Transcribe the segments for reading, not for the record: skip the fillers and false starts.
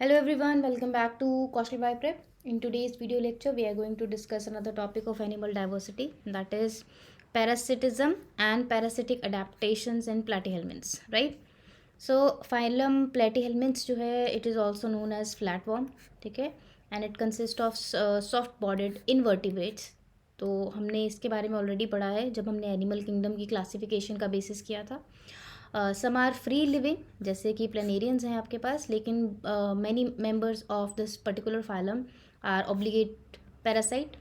Hello everyone, welcome back to Kaushal Bhai Prep. In today's video lecture, we are going to discuss another topic of animal diversity, that is parasitism and parasitic adaptations in platyhelminths, right? So phylum platyhelminths जो है it is also known as flatworm, ठीक है, and it consists of soft bodied invertebrates. तो हमने इसके बारे में already पढ़ा है जब हमने एनिमल किंगडम की क्लासिफिकेशन का बेसिस किया था. सम आर फ्री लिविंग जैसे कि प्लेनेरियंस हैं आपके पास, लेकिन many members of this particular phylum are obligate parasite.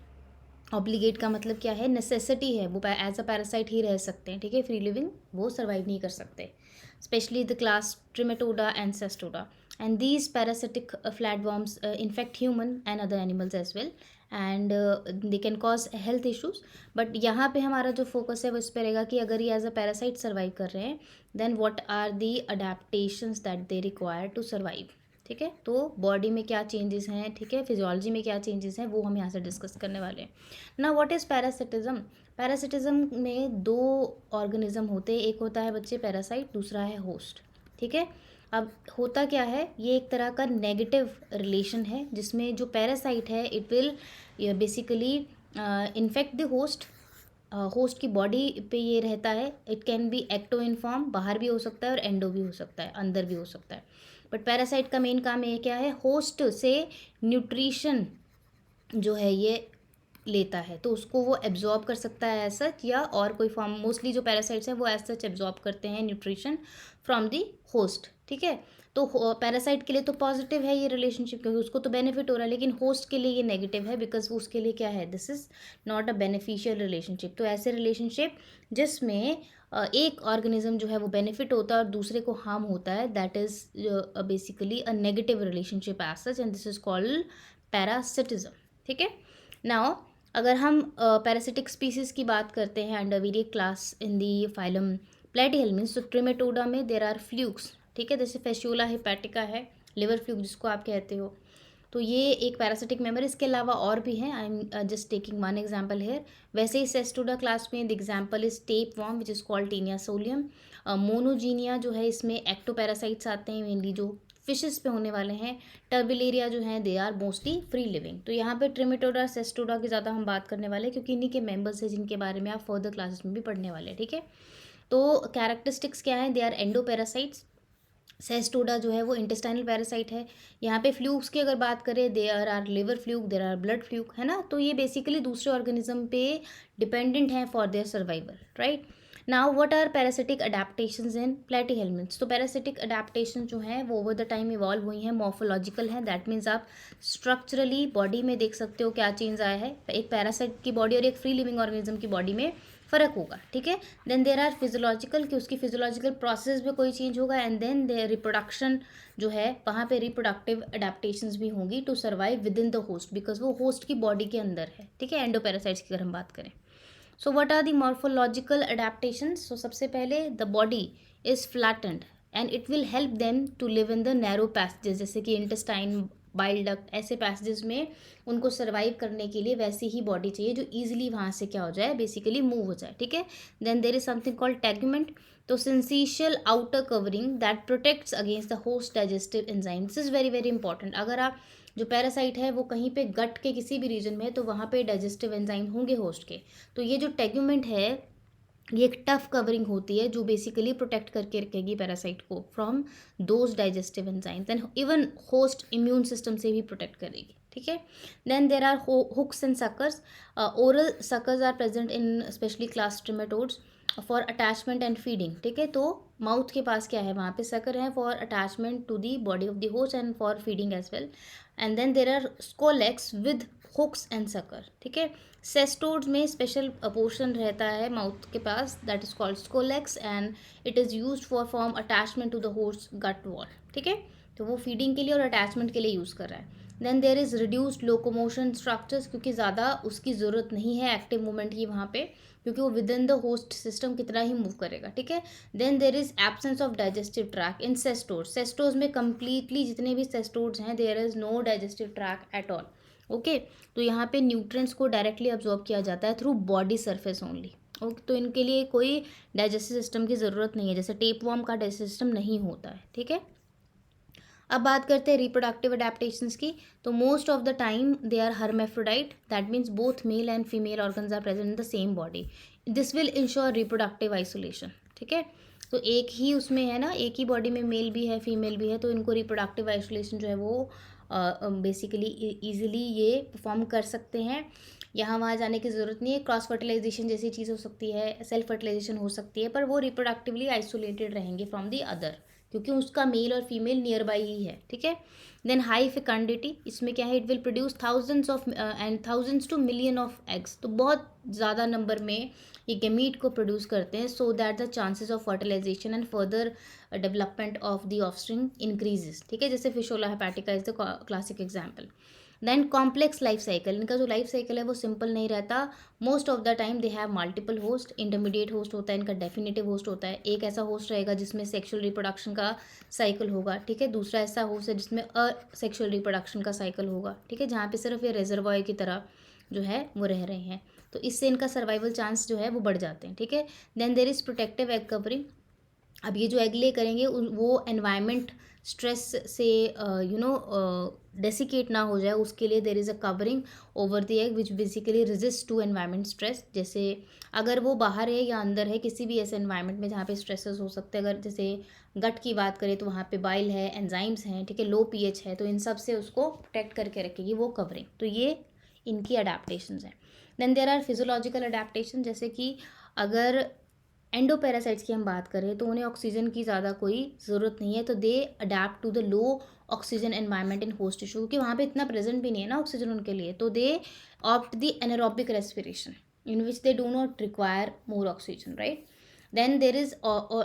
Obligate का मतलब क्या है, नेसेसिटी है, वो एज अ पैरासाइट ही रह सकते हैं, ठीक है. फ्री लिविंग वो सर्वाइव नहीं कर सकते, specially the class trematoda and cestoda. And these parasitic flatworms infect human and other animals as well, and they can cause health issues. But यहाँ पे हमारा जो फोकस है वो इस पर रहेगा कि अगर ये एज अ पैरासाइट सर्वाइव कर रहे हैं, then what are the adaptations that they require to survive, ठीक है. तो बॉडी में क्या चेंजेस हैं, ठीक है, फिजियोलॉजी में क्या चेंजेस हैं, वो हम यहाँ से डिस्कस करने वाले हैं. ना व्हाट इज़ पैरासिटिज्म. पैरासिटिज्म में दो ऑर्गेनिज्म होते हैं, एक होता है बच्चे पैरासाइट, दूसरा है होस्ट, ठीक है. अब होता क्या है, ये एक तरह का नेगेटिव रिलेशन है जिसमें जो पैरासाइट है it will basically infect the host. Host की बॉडी पे ये रहता है. It can be ecto in form, बाहर भी हो सकता है और एंडो भी हो सकता है, अंदर भी हो सकता है. बट पैरासाइट का मेन काम ये क्या है, होस्ट से न्यूट्रिशन जो है ये लेता है, तो उसको वो एब्जॉर्ब कर सकता है एज सच, या और कोई फॉर्म. मोस्टली जो पैरासाइट्स हैं वो एज सच एब्जॉर्ब करते हैं न्यूट्रिशन फ्रॉम दी होस्ट, ठीक है. तो पैरासाइट के लिए तो पॉजिटिव है ये रिलेशनशिप क्योंकि उसको तो बेनिफिट हो रहा है, लेकिन होस्ट के लिए ये नेगेटिव है बिकॉज वो उसके लिए क्या है, this is not a beneficial relationship. तो ऐसे रिलेशनशिप जिसमें एक ऑर्गेनिज्म जो है वो बेनिफिट होता है और दूसरे को हार्म होता है, that is basically a negative relationship as such, and this is called parasitism, ठीक है. नाउ अगर हम पैरासिटिक स्पीसीज़ की बात करते हैं under various class in the phylum platyhelminthes, तो ट्रिमेटोडा में देर आर फ्लूक्स, ठीक है, जैसे फेस्यूला हेपेटिका है, लिवर फ्लूक जिसको आप कहते हो, तो ये एक पैरासिटिक मेंबर. इसके अलावा और भी हैं, I am just taking one example here. वैसे ही सेस्टोडा क्लास में the example is tape worm which is called taenia solium. Monogenea जो है इसमें एक्टोपैरासाइट्स आते हैं मेनली जो फिशेस पे होने वाले हैं. टर्बिलेरिया जो हैं they are mostly free living. तो यहाँ पे ट्रिमेटोडा सेस्टोडा की ज़्यादा हम बात करने वाले हैं क्योंकि इन्हीं के मेंबर्स हैं जिनके बारे में आप फर्दर क्लासेस में भी पढ़ने वाले हैं, ठीक है. तो कैरेक्टरिस्टिक्स क्या हैं, दे आर एंडोपैरासाइट्स. सेस्टोडा जो है वो इंटेस्टाइनल पैरासाइट है. यहाँ पे फ्लूक्स की अगर बात करें, there are liver fluke, there are blood fluke, है ना. तो ये बेसिकली दूसरे ऑर्गेनिज्म पे डिपेंडेंट हैं for their survival, right. Now what are parasitic adaptations in platyhelminthes. तो पैरासिटिक अडेप्टेशन जो हैं वो ओवर द टाइम इवॉल्व हुई हैं, मॉर्फोलॉजिकल हैं. दैट मीन्स आप स्ट्रक्चरली बॉडी में देख सकते हो क्या चेंज आया है एक पैरासाइट की बॉडी और एक फ्री लिविंग ऑर्गेनिज्म की बॉडी में फ़र्क होगा, ठीक है. देन देर आर फिजियोलॉजिकल कि उसकी फिजियोलॉजिकल प्रोसेस में कोई चेंज होगा, एंड देन देर रिप्रोडक्शन जो है वहाँ पे रिप्रोडक्टिव अडेप्टेशंस भी होंगी to survive within the host because वो होस्ट की बॉडी के अंदर है, ठीक है, एंडोपैरासाइट्स की अगर हम बात करें. So what are the morphological adaptations. So सबसे पहले the body is flattened and it will help them to live in the narrow passages, जैसे कि इंटेस्टाइन, बाइल डक्ट, ऐसे पैसेजेस में उनको सर्वाइव करने के लिए वैसी ही बॉडी चाहिए जो ईजिली वहाँ से क्या हो जाए, बेसिकली मूव हो जाए, ठीक है. Then there is something called tegument. तो syncytial outer covering that protects against the host digestive enzyme. This is very very important. अगर आप जो पैरासाइट है वो कहीं पे गट के किसी भी रीजन में है तो वहाँ पे डाइजेस्टिव एंजाइम होंगे होस्ट के. तो ये जो टेगुमेंट है ये एक टफ कवरिंग होती है जो बेसिकली प्रोटेक्ट करके रखेगी पैरासाइट को from those digestive enzymes, and even host immune system से भी प्रोटेक्ट करेगी, ठीक है. Then there are hooks and suckers. Oral suckers are present in specially class trematodes for attachment and feeding, ठीक है. तो माउथ के पास क्या है, वहाँ पे सकर है for attachment to the body of the host and for feeding as well. And then there are scolex with hooks and sucker, ठीक है. सेस्टोड्स में स्पेशल पोर्शन रहता है माउथ के पास that is called scolex and it is use for form attachment to the host gut wall, ठीक है. तो वो फीडिंग के लिए और अटैचमेंट के लिए यूज़ कर रहा है. Then there is reduced locomotion structures क्योंकि ज़्यादा उसकी ज़रूरत नहीं है एक्टिव मूवमेंट की वहाँ पे क्योंकि वो within the host system कितना ही मूव करेगा, ठीक है. Then there is absence of digestive tract in cestodes. Cestodes में कंप्लीटली जितने भी सेस्टोड्स हैं there is no digestive tract at all, okay. तो यहाँ पे न्यूट्रिएंट्स को डायरेक्टली अब्जॉर्ब किया जाता है through body surface only, okay. तो इनके लिए कोई डाइजेस्टिव सिस्टम की ज़रूरत नहीं है, जैसे टेप वॉर्म का डाइजेस्टिव सिस्टम नहीं होता है, ठीक है. अब बात करते हैं रिप्रोडक्टिव अडेप्टेशंस की। तो most of the time they are hermaphrodite, that means both male and female organs are present in the same body. This will ensure reproductive isolation. ठीक है, तो एक ही उसमें है ना, एक ही बॉडी में मेल भी है फीमेल भी है, तो इनको रिप्रोडक्टिव आइसोलेशन जो है वो बेसिकली ईजिली ये परफॉर्म कर सकते हैं। यहाँ वहाँ जाने की ज़रूरत नहीं है। क्रॉस फर्टिलाइजेशन जैसी चीज़ हो सकती है, सेल्फ फर्टिलाइजेशन हो सकती है, पर वो रिप्रोडक्टिवली आइसोलेटेड रहेंगे फ्रॉम दी अदर, क्योंकि उसका मेल और फीमेल नियर बाई ही है। ठीक है, देन हाई फेकंडिटी, इसमें क्या है, it will produce thousands of and thousands two million of eggs, तो बहुत ज़्यादा नंबर में ये गेमीट को प्रोड्यूस करते हैं, so that the chances of fertilization and further development of the offspring increases. ठीक है, जैसे fasciola hepatica is the classic example. Then complex life cycle, इनका जो लाइफ साइकिल है वो सिंपल नहीं रहता। Most of the time they have multiple host. Intermediate host होता है इनका, डेफिनेटिव होस्ट होता है। एक ऐसा होस्ट रहेगा जिसमें सेक्सुअल रिप्रोडक्शन का साइकिल होगा। ठीक है, दूसरा ऐसा होस्ट है जिसमें असेक्सुअल रिप्रोडक्शन का साइकिल होगा। ठीक है, जहाँ पे सिर्फ ये रिजर्वॉयर की तरह जो है वो रह रहे हैं, तो इससे इनका सर्वाइवल चांस जो है वो बढ़ जाते हैं। ठीक है, then there is protective egg covering. अब ये जो एग ले करेंगे वो एनवायरनमेंट स्ट्रेस से डेसिकेट ना हो जाए, उसके लिए there is a covering over the egg which basically resist to environment stress. जैसे अगर वो बाहर है या अंदर है, किसी भी ऐसे एनवायरनमेंट में जहाँ पे स्ट्रेसेस हो सकते हैं, अगर जैसे गट की बात करें तो वहाँ पे बाइल है, एंजाइम्स हैं, ठीक है, लो पीएच है, तो इन सब से उसको प्रोटेक्ट करके रखेगी वो कवरिंग। तो ये इनकी अडेप्टेशंस हैं। Then there are physiological adaptation, जैसे कि अगर एंडोपैरासाइट्स की हम बात करें तो उन्हें ऑक्सीजन की ज़्यादा कोई ज़रूरत नहीं है, तो they adapt to the low oxygen environment in host tissue, क्योंकि वहाँ पे इतना प्रेजेंट भी नहीं है ना ऑक्सीजन उनके लिए, तो they opt the anaerobic respiration in which they do not require more oxygen, right. Then there is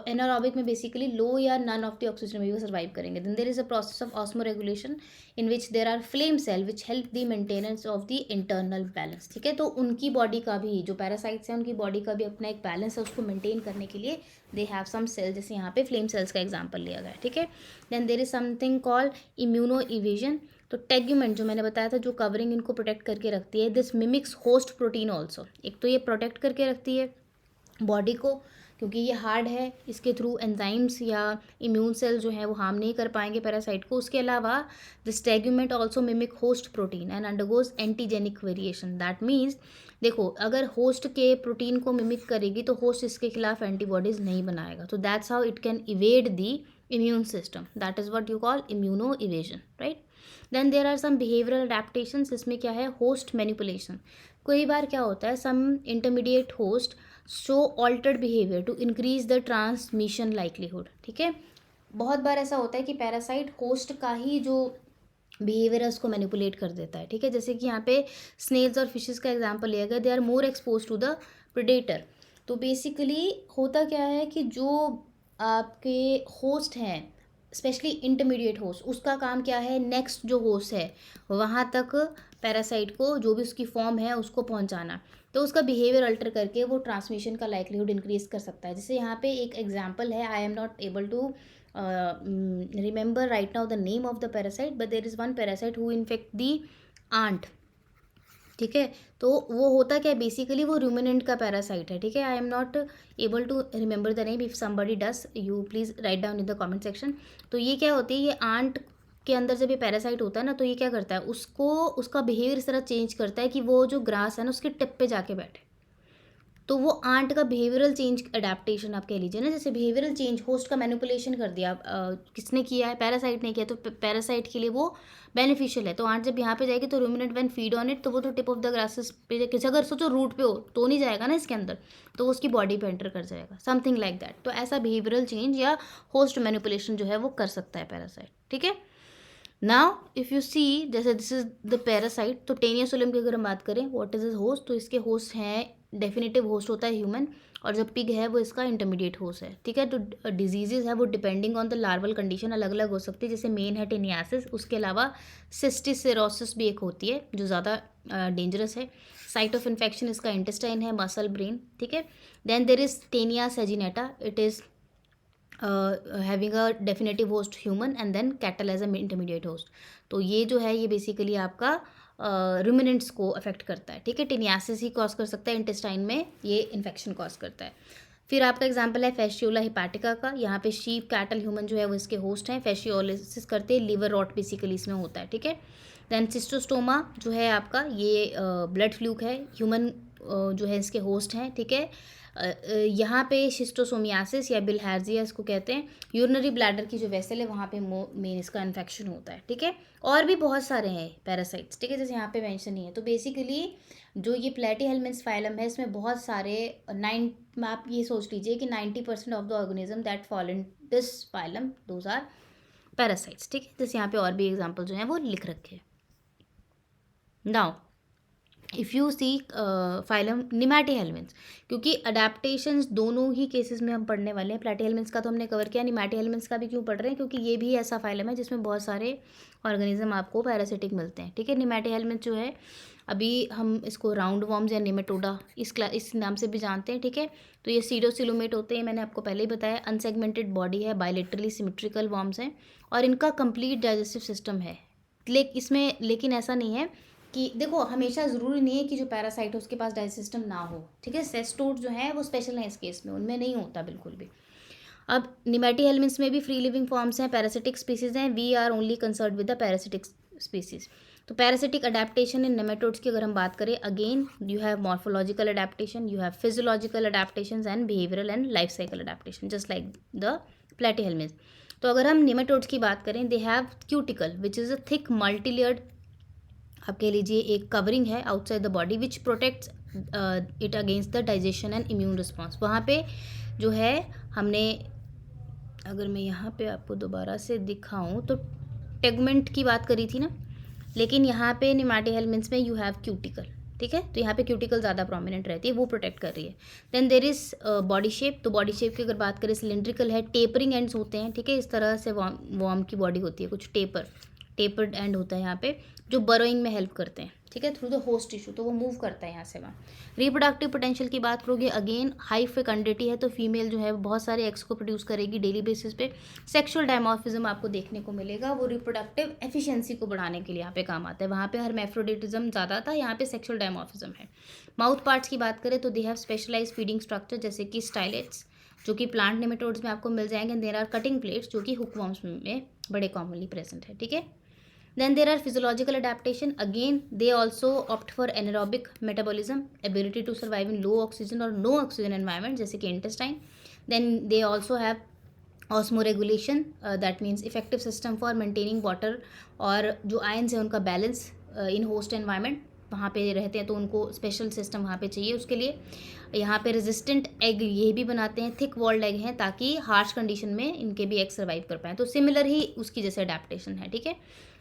anaerobic में बेसिकली लो या नन ऑफ द ऑक्सीजन में भी वो सर्वाइव करेंगे। Then there is a process of osmoregulation in which there are flame cell which help the maintenance of the internal balance. ठीक है, तो उनकी बॉडी का भी, जो पैरासाइट्स हैं उनकी बॉडी का भी अपना एक बैलेंस है, उसको मेंटेन करने के लिए दे हैव सम सेल, जैसे यहाँ पे फ्लेम सेल्स का एग्जाम्पल लिया गया है। ठीक है, then there is something called immunoevasion. तो टेग्यूमेंट जो मैंने बताया था, जो कवरिंग इनको प्रोटेक्ट करके रखती है, this mimics host protein also. एक तो ये प्रोटेक्ट करके रखती है बॉडी को, क्योंकि ये हार्ड है, इसके थ्रू एंजाइम्स या इम्यून सेल जो है वो हार्म नहीं कर पाएंगे पैरासाइट को। उसके अलावा this tegument also mimic host protein and undergoes antigenic variation. That means देखो, अगर होस्ट के प्रोटीन को मिमिक करेगी तो होस्ट इसके खिलाफ एंटीबॉडीज नहीं बनाएगा, तो that's how it can evade the immune system. That is what you call immunoevasion, right. Then there are some behavioural adaptations, इसमें क्या है, होस्ट मैनिपुलेशन। कई बार क्या होता है, some intermediate host show altered behaviour to increase the transmission likelihood. ठीक है, बहुत बार ऐसा होता है कि पैरासाइट होस्ट का ही जो बिहेवियर है उसको मैनिपुलेट कर देता है। ठीक है, जैसे कि यहाँ पे स्नेल्स और फिशेस का एग्जांपल लिया गया, they are more expose to the predator. तो बेसिकली होता क्या है कि जो आपके होस्ट हैं, स्पेशली इंटरमीडिएट होस्ट, उसका काम क्या है, नेक्स्ट जो होस्ट है वहाँ तक पैरासाइट को, जो भी उसकी फॉर्म है, उसको पहुँचाना। तो उसका बिहेवियर अल्टर करके वो ट्रांसमिशन का लाइकलीहुड इंक्रीज कर सकता है। जैसे यहाँ पे एक एग्जांपल है, I am not able to remember right now the name of the parasite, but there is one parasite who infect the ant. ठीक है, तो वो होता क्या है, बेसिकली वो रूमिनेंट का पैरासाइट है। ठीक है, I am not able to remember the name, if somebody does you please write down in the comment section. तो ये क्या होती है, ये आंट के अंदर जब ये पैरासाइट होता है ना, तो ये क्या करता है, उसको उसका बिहेवियर इस तरह चेंज करता है कि वो जो ग्रास है ना उसके टिप पे जाके बैठे। तो वो आंट का बिहेवियरल चेंज अडेप्टेशन आप कह लीजिए ना, जैसे बिहेवियरल चेंज, होस्ट का मैनिपुलेशन कर दिया, किसने किया है, पैरासाइट ने किया, तो पैरासाइट के लिए वो बेनिफिशियल है। तो आंट जब यहाँ पे जाएगी तो ruminant when feed on it, तो वो तो टिप ऑफ द ग्रासेस पे, किसी अगर सोचो रूट पे हो तो नहीं जाएगा ना इसके अंदर, तो वो उसकी बॉडी पे एंटर कर जाएगा, समथिंग लाइक दैट। तो ऐसा बिहेवियरल चेंज या होस्ट मैनिपुलेशन जो है वो कर सकता है पैरासाइट। ठीक है, नाउ इफ़ यू सी, जैसे दिस इज द पैरासाइट, तो टेनियोसोलियम की अगर हम बात करें, व्हाट इज इज होस्ट, तो इसके होस्ट हैं, डेफिनेटिव होस्ट होता है ह्यूमन, और जब पिग है वो इसका इंटरमीडिएट होस्ट है। ठीक है, तो डिजीजेज है वो depending on the larval condition अलग अलग हो सकती है, जैसे मेन है टेनियासिस, उसके अलावा सिस्टिस सिरोसिस भी एक होती है जो ज़्यादा डेंजरस है। साइट ऑफ इन्फेक्शन इसका इंटेस्टाइन है, मसल, ब्रेन। ठीक है, then there is Taenia saginata, it is having a definitive host human and then cattle as a intermediate host. तो ये जो है ये बेसिकली आपका रूमिनेंट्स को अफेक्ट करता है। ठीक है, टेनियासिस ही कॉज कर सकता है, इंटेस्टाइन में ये इन्फेक्शन कॉज करता है। फिर आपका एग्जांपल है फैशियोला हिपैटिका का, यहाँ पे शीप, कैटल, ह्यूमन जो है वो इसके होस्ट हैं, फैशियोलिसिस करते हैं, लीवर रॉट बेसिकली इसमें होता है, ठीक है। देन सिस्टोस्टोमा जो है आपका ये ब्लड फ्लूक है, ह्यूमन जो है इसके होस्ट हैं, ठीक है। यहाँ पे शिस्टोसोमियासिस या बिलहार्जिया इसको कहते हैं, यूरिनरी ब्लैडर की जो वेसल है वहाँ पे मेन इसका इन्फेक्शन होता है, ठीक है। और भी बहुत सारे हैं पैरासाइट्स, ठीक है, जैसे यहाँ पे मेंशन नहीं है। तो बेसिकली जो ये प्लेटीहेल्मिन्थ्स फाइलम है इसमें बहुत सारे आप ये सोच लीजिए कि 90% of the organism that fall in this phylum those are parasites, ठीक है। जैसे यहाँ पे और भी एग्जाम्पल जो हैं वो लिख रखे हैं। Now if you see phylum nemathelminthes, क्योंकि अडेप्टेशंस दोनों ही केसेस में हम पढ़ने वाले हैं। प्लेटीहेल्मिन्थ्स का तो हमने कवर किया, निमैटीहेल्मिन्थ्स का भी क्यों पढ़ रहे हैं, क्योंकि ये भी ऐसा फाइलम है जिसमें बहुत सारे ऑर्गेनिज्म आपको पैरासिटिक मिलते हैं, ठीक है। निमैटीहेल्मिन्थ जो है अभी हम इसको राउंड वॉर्म्स या निमेटोडा इस नाम से भी जानते हैं, ठीक है। तो ये सीडोसिलोमेट होते हैं, मैंने आपको पहले ही बताया। अनसेगमेंटेड बॉडी है, बायलेटरली सिमेट्रिकल वॉर्म्स हैं और इनका कंप्लीट डाइजेस्टिव सिस्टम है। लेकिन ऐसा नहीं है कि देखो हमेशा ज़रूरी नहीं है कि जो पैरासाइट है उसके पास डाइजेस्ट सिस्टम ना हो, ठीक है। सेस्टोड जो है वो स्पेशल है इस केस में, उनमें नहीं होता बिल्कुल भी। अब निमैटीहेल्मिन्थ्स में भी फ्री लिविंग फॉर्म्स हैं, पैरासिटिक स्पीसीज हैं। We are only concern with the parasitic species. तो पैरासिटिक अडेप्टेशन इन नेमेटोड्स की अगर हम बात करें, again you have morphological adaptation, you have physiological adaptation and behavioural and life cycle adaptation just like the platyhelminthes. तो अगर हम nematodes की बात करें, they have cuticle which is a thick multilayered, आप कह लीजिए एक कवरिंग है outside the body which protects it against the digestion and immune response. वहाँ पे जो है हमने, अगर मैं यहाँ पे आपको दोबारा से दिखाऊँ तो टेगमेंट की बात करी थी ना, लेकिन यहाँ पे निमैटीहेल्मिन्थ्स में यू हैव क्यूटिकल, ठीक है। तो यहाँ पे क्यूटिकल ज़्यादा प्रोमिनेंट रहती है, वो प्रोटेक्ट कर रही है। Then there is body shape. तो बॉडी शेप की अगर बात करें, सिलेंड्रिकल है, टेपरिंग एंड्स होते हैं, ठीक है। इस तरह से वॉर्म की बॉडी होती है, कुछ टेपर्ड एंड होता है यहाँ पे, जो बरोइंग में हेल्प करते हैं, ठीक है, थ्रू द होस्ट टिश्यू। तो वो मूव करता है यहाँ से वहाँ। रिप्रोडक्टिव पोटेंशियल की बात करोगे, अगेन हाई फेकंडिटी है, तो फीमेल जो है बहुत सारे एग्स को प्रोड्यूस करेगी डेली बेसिस पे। सेक्सुअल डायमॉर्फिज्म आपको देखने को मिलेगा, वो रिप्रोडक्टिव एफिशिएंसी को बढ़ाने के लिए यहाँ पे काम आता है। वहाँ पे हर्मैफ्रोडिटिज्म ज़्यादा था, यहाँ पे सेक्सुअल डायमॉर्फिज्म है। माउथ पार्ट्स की बात करें तो they have specialise feeding structure, जैसे कि स्टाइलेट्स जो कि प्लांट नेमेटोड्स में आपको मिल जाएंगे। देयर आर कटिंग प्लेट्स जो कि हुकवॉर्म्स में बड़े कॉमनली प्रेजेंट है, ठीक है। Then there are physiological adaptation. Again, they also opt for anaerobic metabolism, ability to survive in low oxygen or no oxygen environment, जैसे कि intestine. Then they also have osmoregulation, that means effective system for maintaining water, और जो ions है उनका balance in host environment, वहाँ पे रहते हैं तो उनको स्पेशल सिस्टम वहाँ पे चाहिए उसके लिए। यहाँ पे रेजिस्टेंट एग ये भी बनाते हैं, थिक वॉल्ड एग हैं, ताकि हार्श कंडीशन में इनके भी एग सर्वाइव कर पाएँ। तो सिमिलर ही उसकी जैसे अडेप्टेशन है, ठीक है।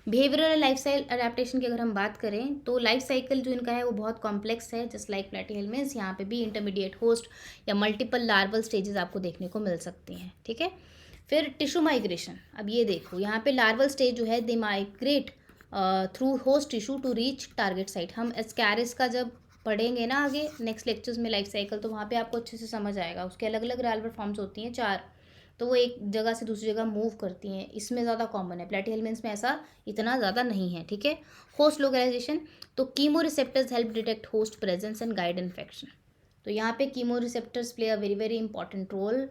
बिहेवियरल लाइफ स्टाइल अडेप्टेशन की अगर हम बात करें तो लाइफ साइकिल जो इनका है वो बहुत कॉम्प्लेक्स है, जस्ट लाइक प्लेटीहेल्मिन्थ्स। यहाँ पे भी इंटरमीडिएट होस्ट या मल्टीपल लार्वल स्टेजेस आपको देखने को मिल सकती हैं, ठीक है। फिर टिश्यू माइग्रेशन, अब ये देखो यहाँ पे लार्वल स्टेज जो है they migrate through host tissue to reach target site. हम एस्कैरिस का जब पढ़ेंगे ना आगे नेक्स्ट लेक्चर्स में लाइफ साइकिल, तो वहाँ पे आपको अच्छे से समझ आएगा। उसके अलग अलग लार्वल फॉर्म्स होती हैं 4, तो वो एक जगह से दूसरी जगह मूव करती हैं, इसमें ज़्यादा कॉमन है। प्लेटीहेल्मिन्थ्स में ऐसा इतना ज़्यादा नहीं है, ठीक है। होस्ट लोकलाइजेशन, तो chemo receptors help detect host presence and guide infection. तो यहाँ पे chemo receptors play a very very important role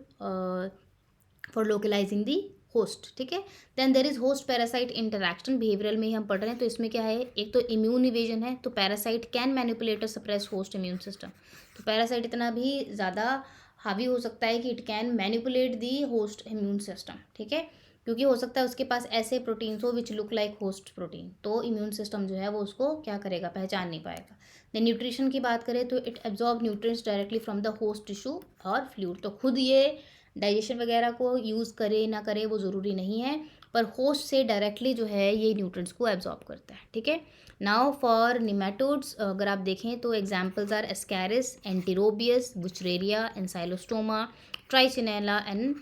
for localizing the host, ठीक है। Then there is host parasite interaction, behavioural में ही हम पढ़ रहे हैं, तो इसमें क्या है, एक तो इम्यून इवेजन है, तो पैरासाइट कैन मैनिपुलेट और सप्रेस होस्ट इम्यून सिस्टम। तो पैरासाइट इतना भी ज़्यादा हावी हो सकता है कि it can manipulate the host immune system, ठीक है, क्योंकि हो सकता है उसके पास ऐसे प्रोटीन्स हो which look like host protein, तो इम्यून सिस्टम जो है वो उसको क्या करेगा, पहचान नहीं पाएगा। देन न्यूट्रिशन की बात करें तो it absorb nutrients directly from the host tissue और फ्लूइड। तो खुद ये डाइजेशन वगैरह को यूज़ करे ना करे वो ज़रूरी नहीं है, पर होस्ट से डायरेक्टली जो है ये न्यूट्रिएंट्स को एब्जॉर्ब करता है, ठीक है। नाउ फॉर निमेटोड्स अगर आप देखें तो examples are ascaris, enterobius, wuchereria, ancylostoma, trichinella and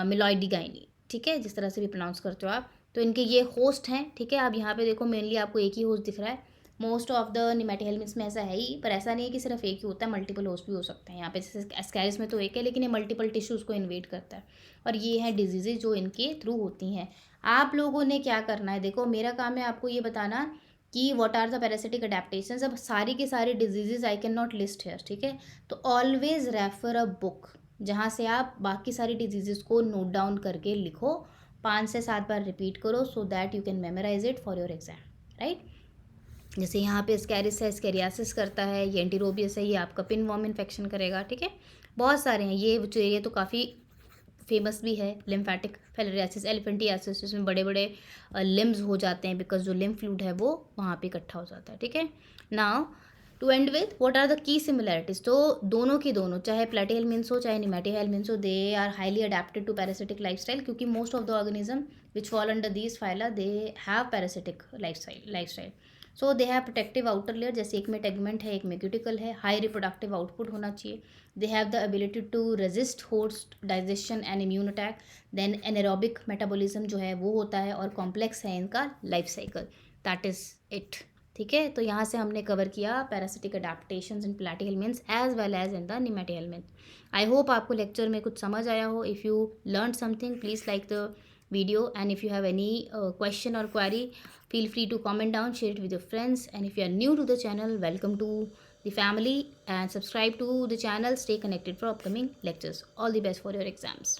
meloidogyne, ठीक है, जिस तरह से भी प्रोनाउंस करते हो आप। तो इनके ये होस्ट हैं, ठीक है। आप यहाँ पे देखो मेनली आपको एक ही होस्ट दिख रहा है, मोस्ट ऑफ द निमैटीहेल्मिन्थ्स में ऐसा है ही, पर ऐसा नहीं है कि सिर्फ एक ही होता है, मल्टीपल होस्ट भी हो सकते हैं। यहाँ पे जैसे एस्कैरिस में तो एक है, लेकिन ये मल्टीपल टिश्यूज़ को इन्वेट करता है, और ये हैं डिजीजेज जो इनके थ्रू होती हैं। आप लोगों ने क्या करना है, देखो मेरा काम है आपको ये बताना कि what are the parasitic adaptations. अब सारी की सारी diseases I can not list here, ठीक है, तो ऑलवेज रेफर अ बुक, जहाँ से आप बाकी सारी डिजीज़ को नोट डाउन करके लिखो, 5 से 7 बार रिपीट करो so that you can memorise it for your exam, right. जैसे यहाँ पे स्कैरिस है, स्कैरियासिस करता है, ये एंटीरोबियस है, ये आपका पिन वॉर्म इन्फेक्शन करेगा, ठीक है। बहुत सारे हैं, ये तो काफ़ी फेमस भी है, लिम्फेटिक फिलेरियासिस, एलिफेंटियासिस, जिसमें बड़े बड़े लिम्स हो जाते हैं बिकॉज जो लिम्फ फ्लूइड है वो वहाँ पे इकट्ठा हो जाता है, ठीक है। Now to end with what are the key similarities, तो दोनों की दोनों, चाहे प्लेटीहेल्मिन्थ्स हो चाहे निमेटीहेल्मिन्थ्स हो, they are highly adapted to parasitic lifestyle, क्योंकि most of the organism which fall under these phyla they have parasitic lifestyle. So they have protective outer layer, जैसे एक में टेगमेंट है, एक में क्यूटिकल है, हाई रिप्रोडक्टिव आउटपुट होना चाहिए, they have the ability to resist host digestion and immune attack, then anaerobic metabolism जो है वो होता है, और कॉम्प्लेक्स है इनका life cycle, that is it, ठीक है। तो यहाँ से हमने कवर किया parasitic adaptations in platyhelminthes as well as in the nemathelminthes. I hope आपको लेक्चर में कुछ समझ आया हो। If you learn something please like the video, and if you have any question or query, feel free to comment down, share it with your friends, and if you are new to the channel, welcome to the family and subscribe to the channel. Stay connected for upcoming lectures. All the best for your exams.